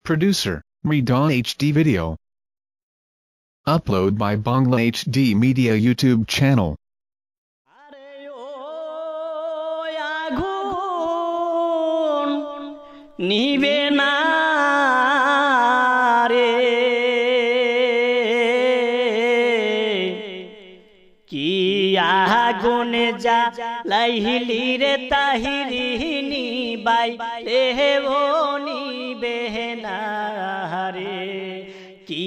Producer, Mridal HD Video. Upload by Bangla HD Media YouTube channel. নিবে না রে কি আগুন জ্বালাইলি রে তাহিরি নিবাই লেবো নিবে না রে কি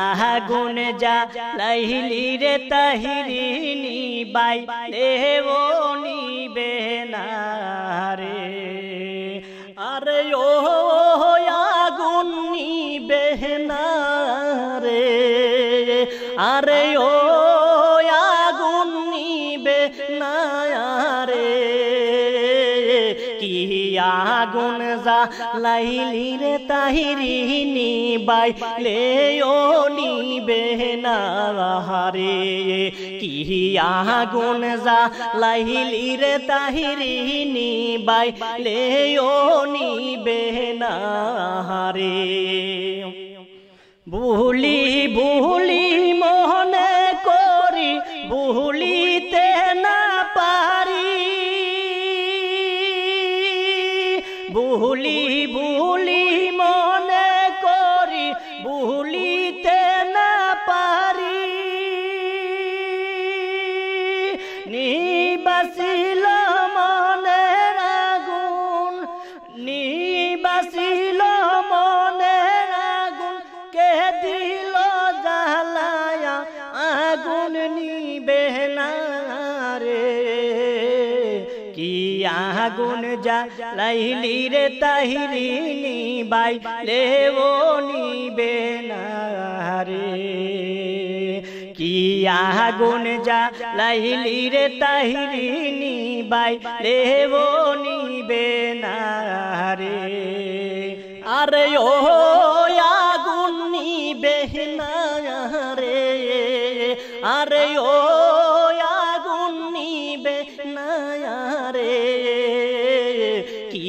আগুন জ্বালাইলি রে তাহিরি নিবাই লেবো নিবে না রে আরে ও আগুন নিবে না রে আরে ও আগুন নিবে না রে কি আগুন জ্বালাইলি রে তাহিরি নিবাই লেও নিবে না রে কি আগুন জ্বালাইলি রে তাহিরি নিবাই লেও নিবে না রে ভুলি ভুলি মনে করি ভুলিতে না পারি ভুলি ভুলি মনে করি ভুলিতে না পারি নিবাসিল মনের আগুন নিবাসিল মনের আগুন কে দিল জ্বালায়া আগুন নিবে না রে কি আগুন জ্বালাইলি রে তাহিরি নিবাই লেবো নিবে না রে কি আগুন জ্বালাইলি রে তাহিরি নিবাই লেবো নিবে না রে আরে ও আগুন নিবে না রে আরে ও আগুন নিবে না রে কি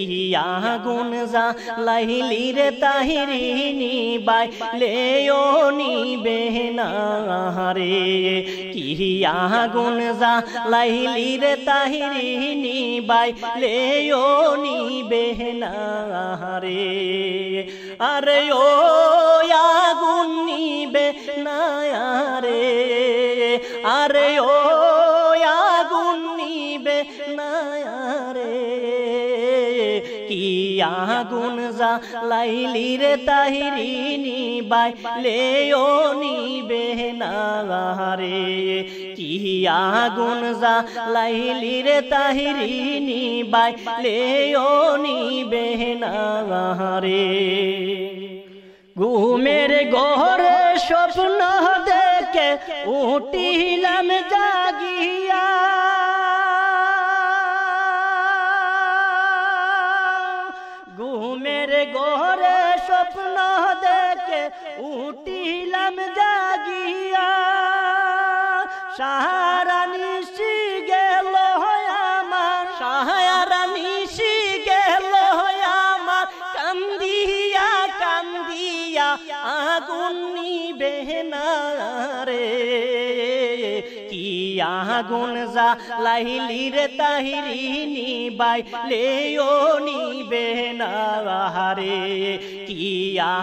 আগুন জ্বালাইলি রে তাহিরি নিবাই লেও নিবে না রে কি আগুন জ্বালাইলি রে তাহিরি নিবাই লেও নিবে না রে আরে ও আগুন নিবে না রে আরে ও আগুন নিবে না রে কি আগুন জ্বালাইলি রে তাহিরি নিবাই লেও নিবে না রে কি আগুন জ্বালাইলি রে তাহিরি নিবাই লেও নিবে না রে ঘুমের ঘরে স্বপ্ন দেখে উঠিলাম জাগিয়া ঘুমের ঘরে স্বপ্ন দেখে উঠিলাম জাগিয়া সাহারা নিশি গেল আমার সাহারা নিশি গেল আমার কান্দিয়া কান্দিয়া আগুন নিবে না রে কি আগুন জ্বালাইলি রে তাহিরি নিবাই লেও নিবে না রে কি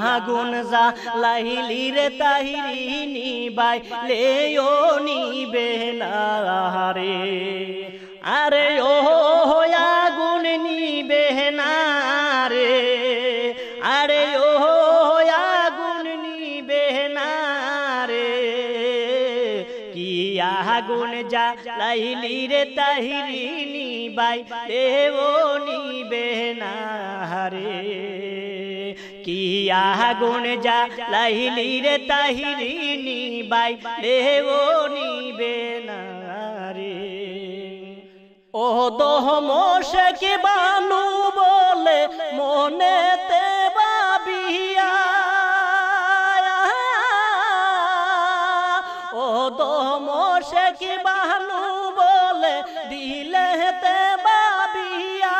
আগুন জ্বালাইলি রে তাহিরি নিবাই লেও নিবে না রে আরে ও আগুন নিবে না রে আরে ও আগুন নিবে না রে কি আগুন জ্বালাইলি রে তাহিরি নিবাই লেও নিবে না রে কি আগুন জ্বালাইলি রে তাহিরি নিবাই লেও নিবে না রে ও দহ মোশেক বানু বলে মনেতে ভাবিয়া ও দহ মোশেক বানু বলে দিলেতে ভাবিয়া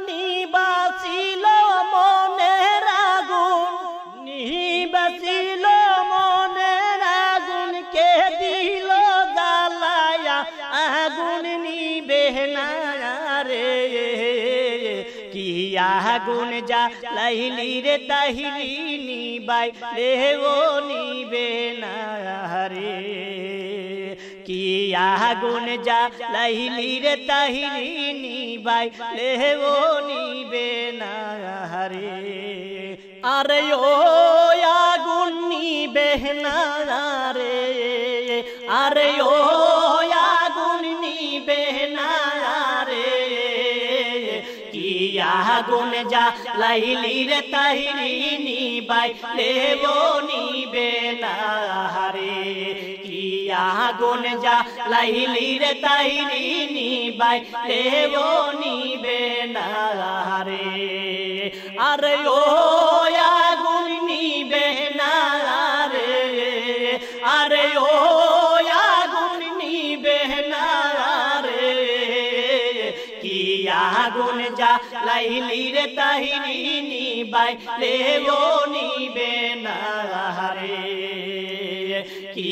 নিবাসিল মনের আগুন আগুন যা লাইলি রে তাহিরি নিবাই লেও নিবে না রে কি আগুন যা লাইলি রে তাহিরি নিবাই লেও নিবে না রে আরে ও আগুন নিবে না রে আরে ও আগুন নিবে না রে কি আগুন যা লাইলি রে তাহিরি নিবাই লেও নিবে না রে কি আগুন যা লাইলি রে তাহিরি নিবাই লেও নিবে না রে আরে ও আগুন নিবে না রে আরে ও আগুন নিবে না রে কি আগুন যা লাইলি রে তাহিরি নিবাই লেও নিবে না রে কি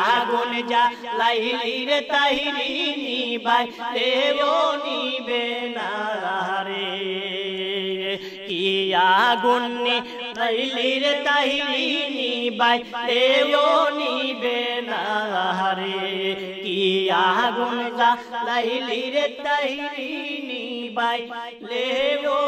আগুন যা লাইলি রে তাহিরি নিবাই লেও নিবে না রে কি আগুন লাইলি রে তাহিরি নিবাই লেও নিবে না রে কি আগুন যা লাইলি রে তাহিরি নিবাই লেও